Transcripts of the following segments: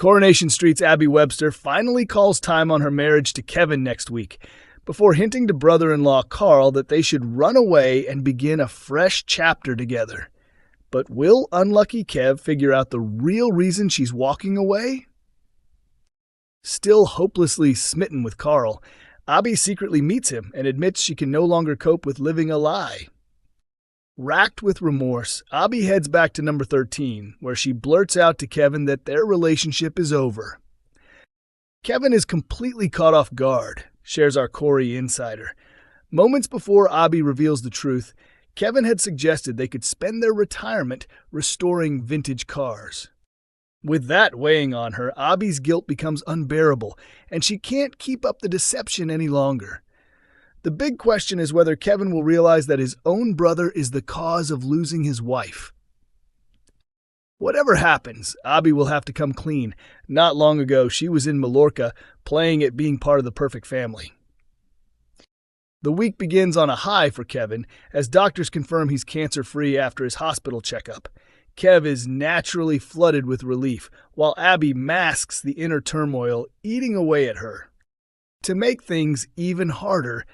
Coronation Street's Abby Webster finally calls time on her marriage to Kevin next week, before hinting to brother-in-law Carl that they should run away and begin a fresh chapter together. But will unlucky Kev figure out the real reason she's walking away? Still hopelessly smitten with Carl, Abby secretly meets him and admits she can no longer cope with living a lie. Racked with remorse, Abby heads back to number 13, where she blurts out to Kevin that their relationship is over. Kevin is completely caught off guard, shares our Corey insider. Moments before Abby reveals the truth, Kevin had suggested they could spend their retirement restoring vintage cars. With that weighing on her, Abby's guilt becomes unbearable, and she can't keep up the deception any longer. The big question is whether Kevin will realize that his own brother is the cause of losing his wife. Whatever happens, Abby will have to come clean. Not long ago, she was in Mallorca, playing at being part of the perfect family. The week begins on a high for Kevin, as doctors confirm he's cancer-free after his hospital checkup. Kev is naturally flooded with relief, while Abby masks the inner turmoil eating away at her. To make things even harder,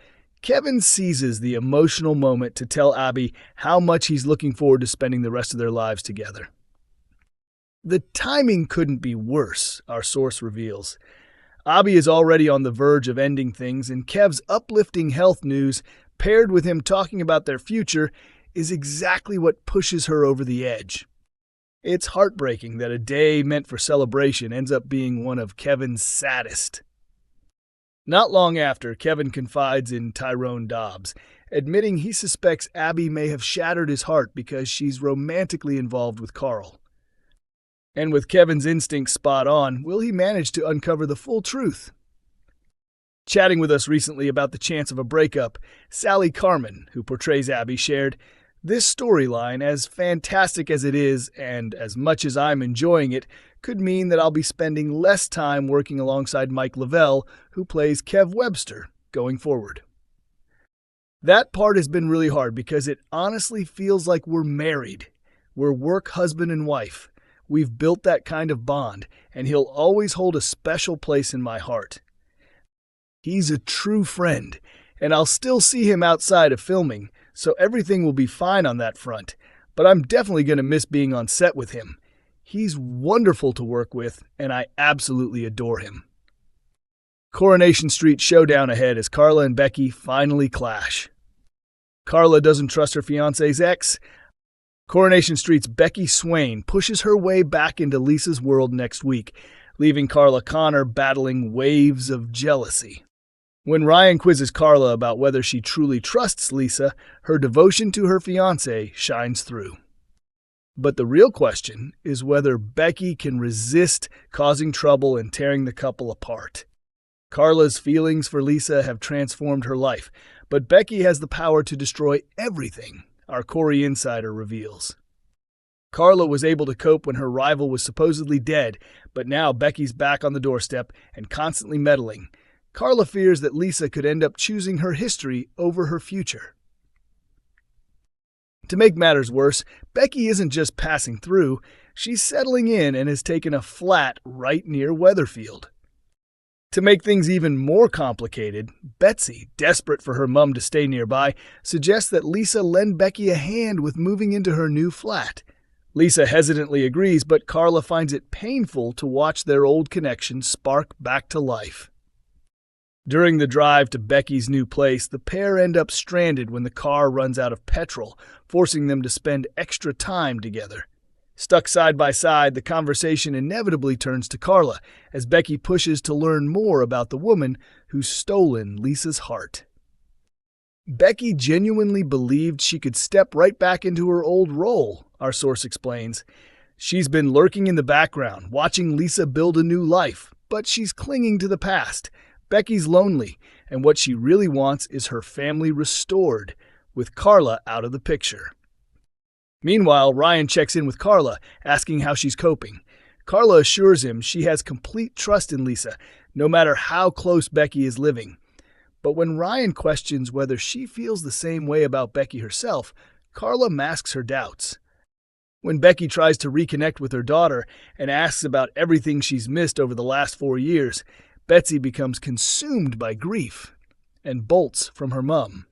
Kevin seizes the emotional moment to tell Abby how much he's looking forward to spending the rest of their lives together. The timing couldn't be worse, our source reveals. Abby is already on the verge of ending things, and Kev's uplifting health news, paired with him talking about their future, is exactly what pushes her over the edge. It's heartbreaking that a day meant for celebration ends up being one of Kevin's saddest. Not long after, Kevin confides in Tyrone Dobbs, admitting he suspects Abby may have shattered his heart because she's romantically involved with Carl. And with Kevin's instincts spot on, will he manage to uncover the full truth? Chatting with us recently about the chance of a breakup, Sally Carmen, who portrays Abby, shared, "This storyline, as fantastic as it is, and as much as I'm enjoying it, could mean that I'll be spending less time working alongside Mike Lavelle, who plays Kev Webster, going forward." That part has been really hard because it honestly feels like we're married. We're work husband and wife. We've built that kind of bond, and he'll always hold a special place in my heart. He's a true friend, and I'll still see him outside of filming, so everything will be fine on that front, but I'm definitely going to miss being on set with him. He's wonderful to work with, and I absolutely adore him. Coronation Street showdown ahead as Carla and Becky finally clash. Carla doesn't trust her fiancé's ex. Coronation Street's Becky Swain pushes her way back into Lisa's world next week, leaving Carla Connor battling waves of jealousy. When Ryan quizzes Carla about whether she truly trusts Lisa, her devotion to her fiancé shines through. But the real question is whether Becky can resist causing trouble and tearing the couple apart. Carla's feelings for Lisa have transformed her life, but Becky has the power to destroy everything, our Corey insider reveals. Carla was able to cope when her rival was supposedly dead, but now Becky's back on the doorstep and constantly meddling. Carla fears that Lisa could end up choosing her history over her future. To make matters worse, Becky isn't just passing through, she's settling in and has taken a flat right near Weatherfield. To make things even more complicated, Betsy, desperate for her mum to stay nearby, suggests that Lisa lend Becky a hand with moving into her new flat. Lisa hesitantly agrees, but Carla finds it painful to watch their old connection spark back to life. During the drive to Becky's new place, the pair end up stranded when the car runs out of petrol, forcing them to spend extra time together. Stuck side by side, the conversation inevitably turns to Carla, as Becky pushes to learn more about the woman who's stolen Lisa's heart. Becky genuinely believed she could step right back into her old role, our source explains. She's been lurking in the background, watching Lisa build a new life, but she's clinging to the past. Becky's lonely, and what she really wants is her family restored, with Carla out of the picture. Meanwhile, Ryan checks in with Carla, asking how she's coping. Carla assures him she has complete trust in Lisa, no matter how close Becky is living. But when Ryan questions whether she feels the same way about Becky herself, Carla masks her doubts. When Becky tries to reconnect with her daughter and asks about everything she's missed over the last 4 years, Betsy becomes consumed by grief and bolts from her mom.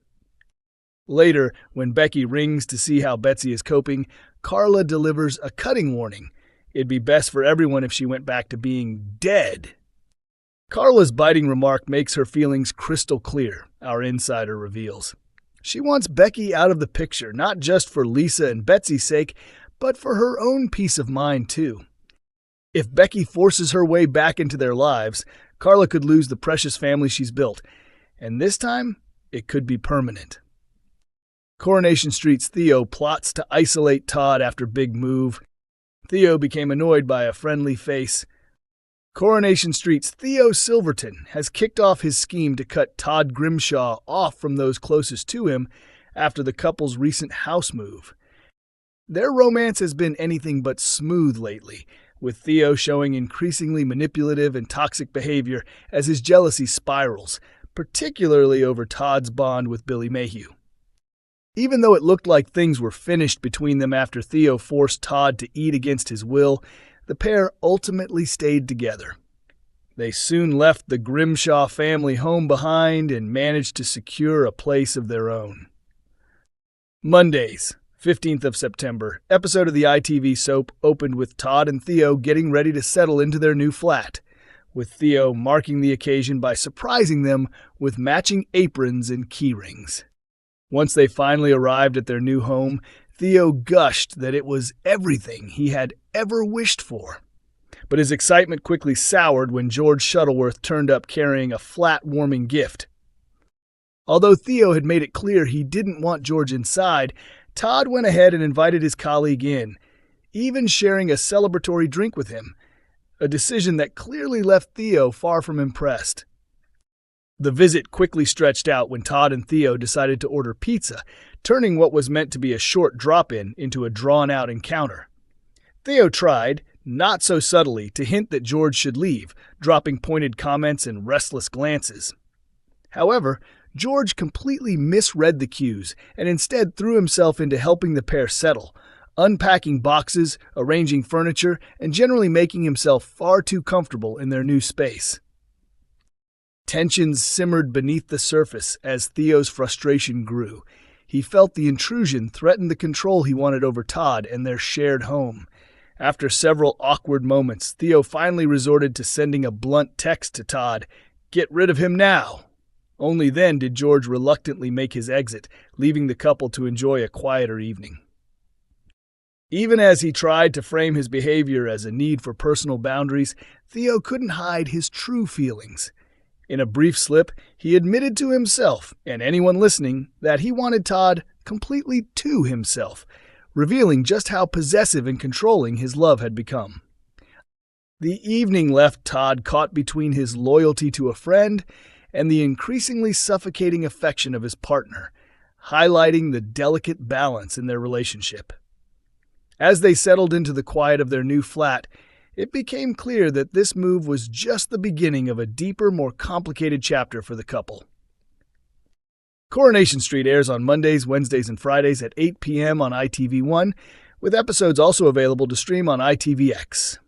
Later, when Becky rings to see how Betsy is coping, Carla delivers a cutting warning. It'd be best for everyone if she went back to being dead. Carla's biting remark makes her feelings crystal clear, our insider reveals. She wants Becky out of the picture, not just for Lisa and Betsy's sake, but for her own peace of mind, too. If Becky forces her way back into their lives, Carla could lose the precious family she's built, and this time, it could be permanent. Coronation Street's Theo plots to isolate Todd after big move. Theo became annoyed by a friendly face. Coronation Street's Theo Silverton has kicked off his scheme to cut Todd Grimshaw off from those closest to him after the couple's recent house move. Their romance has been anything but smooth lately, with Theo showing increasingly manipulative and toxic behavior as his jealousy spirals, particularly over Todd's bond with Billy Mayhew. Even though it looked like things were finished between them after Theo forced Todd to eat against his will, the pair ultimately stayed together. They soon left the Grimshaw family home behind and managed to secure a place of their own. Mondays, 15th of September, episode of the ITV soap opened with Todd and Theo getting ready to settle into their new flat, with Theo marking the occasion by surprising them with matching aprons and key rings. Once they finally arrived at their new home, Theo gushed that it was everything he had ever wished for. But his excitement quickly soured when George Shuttleworth turned up carrying a flat-warming gift. Although Theo had made it clear he didn't want George inside, Todd went ahead and invited his colleague in, even sharing a celebratory drink with him, a decision that clearly left Theo far from impressed. The visit quickly stretched out when Todd and Theo decided to order pizza, turning what was meant to be a short drop-in into a drawn-out encounter. Theo tried, not so subtly, to hint that George should leave, dropping pointed comments and restless glances. However, George completely misread the cues and instead threw himself into helping the pair settle, unpacking boxes, arranging furniture, and generally making himself far too comfortable in their new space. Tensions simmered beneath the surface as Theo's frustration grew. He felt the intrusion threatened the control he wanted over Todd and their shared home. After several awkward moments, Theo finally resorted to sending a blunt text to Todd, "Get rid of him now." Only then did George reluctantly make his exit, leaving the couple to enjoy a quieter evening. Even as he tried to frame his behavior as a need for personal boundaries, Theo couldn't hide his true feelings. In a brief slip, he admitted to himself, and anyone listening, that he wanted Todd completely to himself, revealing just how possessive and controlling his love had become. The evening left Todd caught between his loyalty to a friend and the increasingly suffocating affection of his partner, highlighting the delicate balance in their relationship. As they settled into the quiet of their new flat, it became clear that this move was just the beginning of a deeper, more complicated chapter for the couple. Coronation Street airs on Mondays, Wednesdays, and Fridays at 8 p.m. on ITV1, with episodes also available to stream on ITVX.